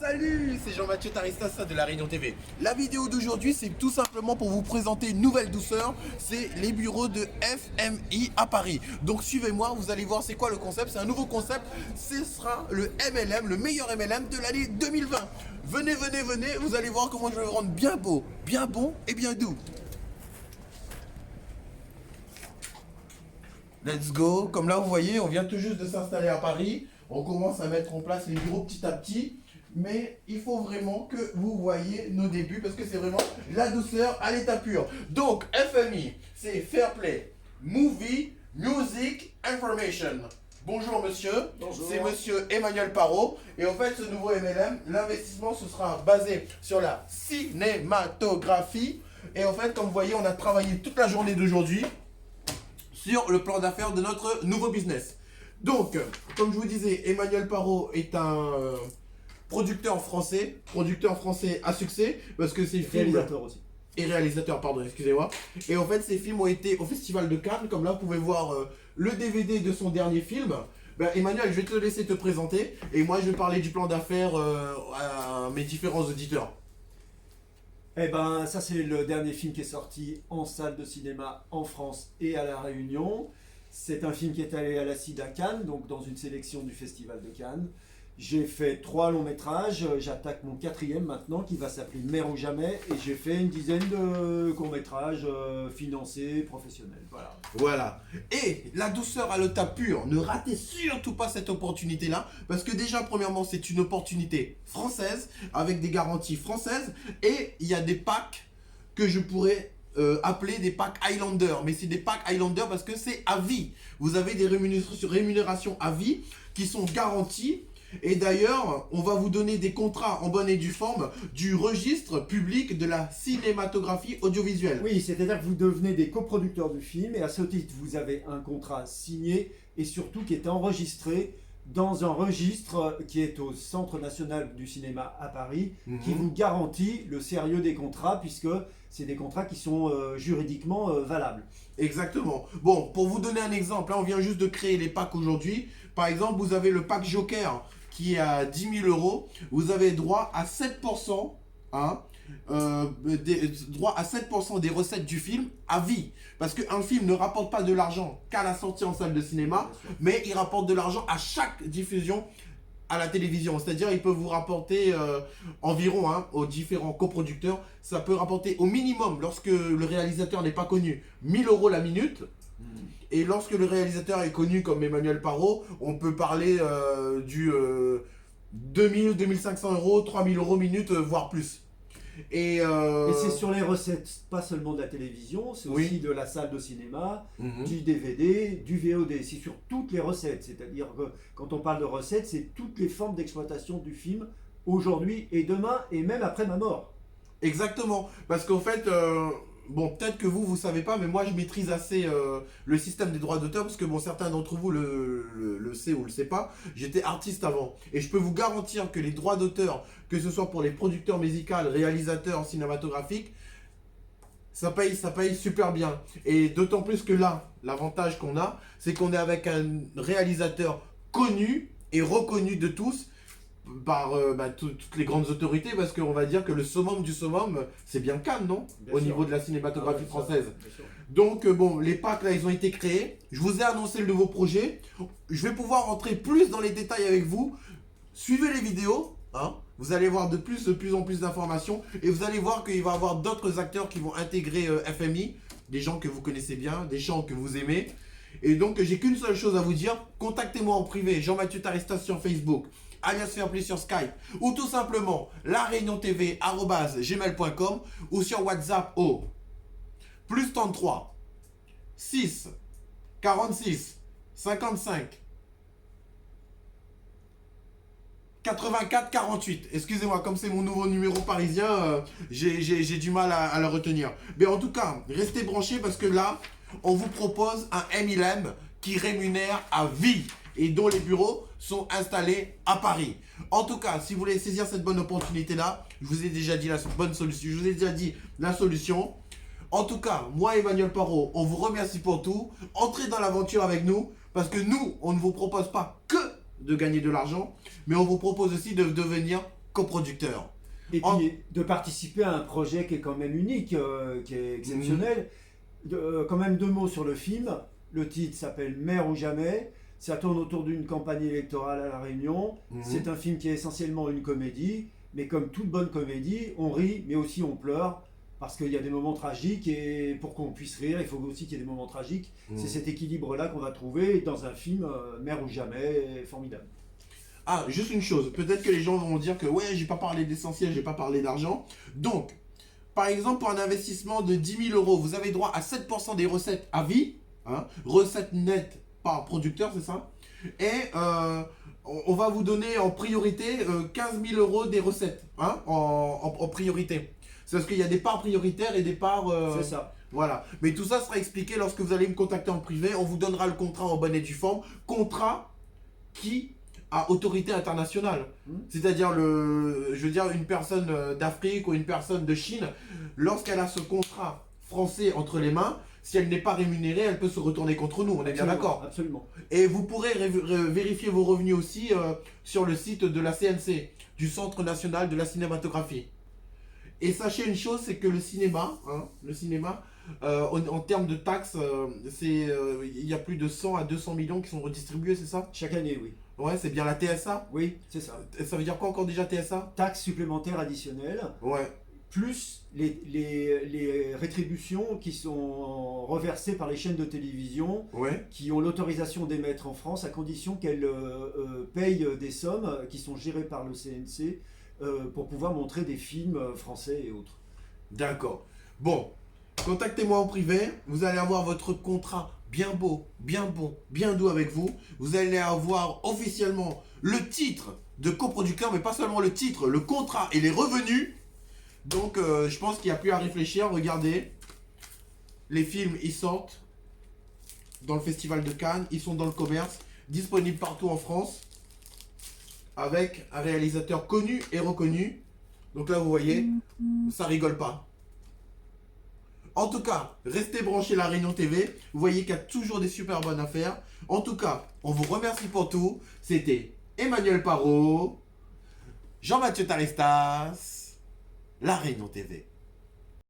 Salut, c'est Jean-Mathieu Taristassa de La Réunion TV. La vidéo d'aujourd'hui, c'est tout simplement pour vous présenter une nouvelle douceur. C'est les bureaux de FMI à Paris. Donc suivez-moi, vous allez voir c'est quoi le concept. C'est un nouveau concept. Ce sera le MLM, le meilleur MLM de l'année 2020. Venez, venez, venez, vous allez voir comment je vais le rendre bien beau, bien bon et bien doux. Let's go. Comme là, vous voyez, on vient tout juste de s'installer à Paris. On commence à mettre en place les bureaux petit à petit. Mais il faut vraiment que vous voyez nos débuts parce que c'est vraiment la douceur à l'état pur. Donc, FMI, c'est Fair Play, Movie, Music, Information. Bonjour monsieur, c'est monsieur Emmanuel Parot. Et en fait, ce nouveau MLM, l'investissement, ce sera basé sur la cinématographie. Et en fait, comme vous voyez, on a travaillé toute la journée d'aujourd'hui sur le plan d'affaires de notre nouveau business. Donc, comme je vous disais, Emmanuel Parot est un producteur français à succès, parce que ses films... Réalisateur aussi. Et réalisateur, pardon, excusez-moi. Et en fait, ces films ont été au Festival de Cannes, comme là, vous pouvez voir le DVD de son dernier film. Ben, Emmanuel, je vais te laisser te présenter, et moi, je vais parler du plan d'affaires à mes différents auditeurs. Eh ben, ça c'est le dernier film qui est sorti en salle de cinéma en France et à La Réunion. C'est un film qui est allé à la CID à Cannes, donc dans une sélection du Festival de Cannes. J'ai fait 3 longs métrages, j'attaque mon 4e maintenant qui va s'appeler Mer ou Jamais, et j'ai fait une dizaine de courts métrages financés, professionnels. Voilà. Et la douceur à l'état pur, ne ratez surtout pas cette opportunité-là, parce que déjà, premièrement, c'est une opportunité française, avec des garanties françaises, et il y a des packs que je pourrais appeler des packs Highlander, mais c'est des packs Highlander parce que c'est à vie. Vous avez des rémunérations à vie qui sont garanties. Et d'ailleurs, on va vous donner des contrats en bonne et due forme du registre public de la cinématographie audiovisuelle. Oui, c'est-à-dire que vous devenez des coproducteurs du film et à ce titre, vous avez un contrat signé et surtout qui est enregistré dans un registre qui est au Centre national du cinéma à Paris, qui vous garantit le sérieux des contrats puisque c'est des contrats qui sont juridiquement valables. Exactement. Bon, pour vous donner un exemple, là on vient juste de créer les packs aujourd'hui. Par exemple, vous avez le pack Joker qui est à 10 000 €. Vous avez droit à 7%, droit à 7% des recettes du film à vie. Parce qu'un film ne rapporte pas de l'argent qu'à la sortie en salle de cinéma, mais il rapporte de l'argent à chaque diffusion à la télévision. C'est-à-dire, il peut vous rapporter environ, aux différents coproducteurs, ça peut rapporter au minimum, lorsque le réalisateur n'est pas connu, 1 000 € la minute. Et lorsque le réalisateur est connu comme Emmanuel Parot, on peut parler du 2 500 €, 3 000 € minute, voire plus. Et c'est sur les recettes, pas seulement de la télévision, c'est aussi de la salle de cinéma, du DVD, du VOD. C'est sur toutes les recettes. C'est-à-dire que quand on parle de recettes, c'est toutes les formes d'exploitation du film aujourd'hui et demain et même après ma mort. Exactement. Parce qu'en fait... bon, peut-être que vous savez pas, mais moi je maîtrise assez le système des droits d'auteur parce que bon, certains d'entre vous le savent ou le savent pas. J'étais artiste avant et je peux vous garantir que les droits d'auteur, que ce soit pour les producteurs musicaux, réalisateurs cinématographiques, ça paye super bien. Et d'autant plus que là, l'avantage qu'on a, c'est qu'on est avec un réalisateur connu et reconnu de tous par toutes les grandes autorités, parce qu'on va dire que le summum du summum, c'est bien Cannes, non? Au niveau de la cinématographie française. Donc bon, les packs là, ils ont été créés. Je vous ai annoncé le nouveau projet. Je vais pouvoir rentrer plus dans les détails avec vous. Suivez les vidéos, vous allez voir de plus en plus d'informations, et vous allez voir qu'il va y avoir d'autres acteurs qui vont intégrer FMI, des gens que vous connaissez bien, des gens que vous aimez. Et donc j'ai qu'une seule chose à vous dire, contactez-moi en privé, Jean-Mathieu Taristassa sur Facebook, alias Fairplay sur Skype, ou tout simplement lareuniontv@gmail.com, ou sur WhatsApp au +33 6 46 55 84 48. Excusez-moi, comme c'est mon nouveau numéro parisien, j'ai du mal à le retenir. Mais en tout cas, restez branchés parce que là, on vous propose un MLM qui rémunère à vie et dont les bureaux sont installés à Paris. En tout cas, si vous voulez saisir cette bonne opportunité-là, je vous ai déjà dit la bonne solution. Je vous ai déjà dit la solution. En tout cas, moi, Emmanuel Parot, on vous remercie pour tout. Entrez dans l'aventure avec nous parce que nous, on ne vous propose pas que de gagner de l'argent, mais on vous propose aussi de devenir coproducteur. Et puis de participer à un projet qui est quand même unique, qui est exceptionnel. Quand même 2 mots sur le film. Le titre s'appelle Mère ou jamais. Ça tourne autour d'une campagne électorale à La Réunion. C'est un film qui est essentiellement une comédie. Mais comme toute bonne comédie, on rit, mais aussi on pleure. Parce qu'il y a des moments tragiques. Et pour qu'on puisse rire, il faut aussi qu'il y ait des moments tragiques. C'est cet équilibre-là qu'on va trouver dans un film Mère ou jamais, formidable. Ah, juste une chose. Peut-être que les gens vont dire que ouais, j'ai pas parlé d'essentiel, j'ai pas parlé d'argent. Donc, par exemple, pour un investissement de 10 000 euros, vous avez droit à 7% des recettes à vie. Hein, recettes nettes par producteur, c'est ça. Et on va vous donner en priorité 15 000 euros des recettes, hein, en priorité. C'est parce qu'il y a des parts prioritaires et des parts... C'est ça. Voilà. Mais tout ça sera expliqué lorsque vous allez me contacter en privé. On vous donnera le contrat en bonne et due forme. Contrat qui a autorité internationale. C'est-à-dire, je veux dire, une personne d'Afrique ou une personne de Chine, lorsqu'elle a ce contrat français entre les mains, si elle n'est pas rémunérée, elle peut se retourner contre nous. On est bien d'accord? Absolument. Et vous pourrez vérifier vos revenus aussi sur le site de la CNC, du Centre National de la Cinématographie. Et sachez une chose, c'est que le cinéma, en termes de taxes, il y a plus de 100 à 200 millions qui sont redistribués, c'est ça? Chaque année, oui. Ouais, c'est bien la TSA? Oui, c'est ça. Ça veut dire quoi encore déjà TSA? Taxes supplémentaires additionnelles. Ouais. Plus les rétributions qui sont reversées par les chaînes de télévision qui ont l'autorisation d'émettre en France à condition qu'elles payent des sommes qui sont gérées par le CNC pour pouvoir montrer des films français et autres. D'accord. Bon, contactez-moi en privé, vous allez avoir votre contrat bien beau, bien bon, bien doux avec vous. Vous allez avoir officiellement le titre de coproducteur, mais pas seulement le titre, le contrat et les revenus. Donc, je pense qu'il n'y a plus à réfléchir. Regardez, les films, ils sortent dans le Festival de Cannes. Ils sont dans le commerce, disponibles partout en France, avec un réalisateur connu et reconnu. Donc là, vous voyez, ça rigole pas. En tout cas, restez branchés La Réunion TV. Vous voyez qu'il y a toujours des super bonnes affaires. En tout cas, on vous remercie pour tout. C'était Emmanuel Parot, Jean-Mathieu Taristas, La Réunion TV.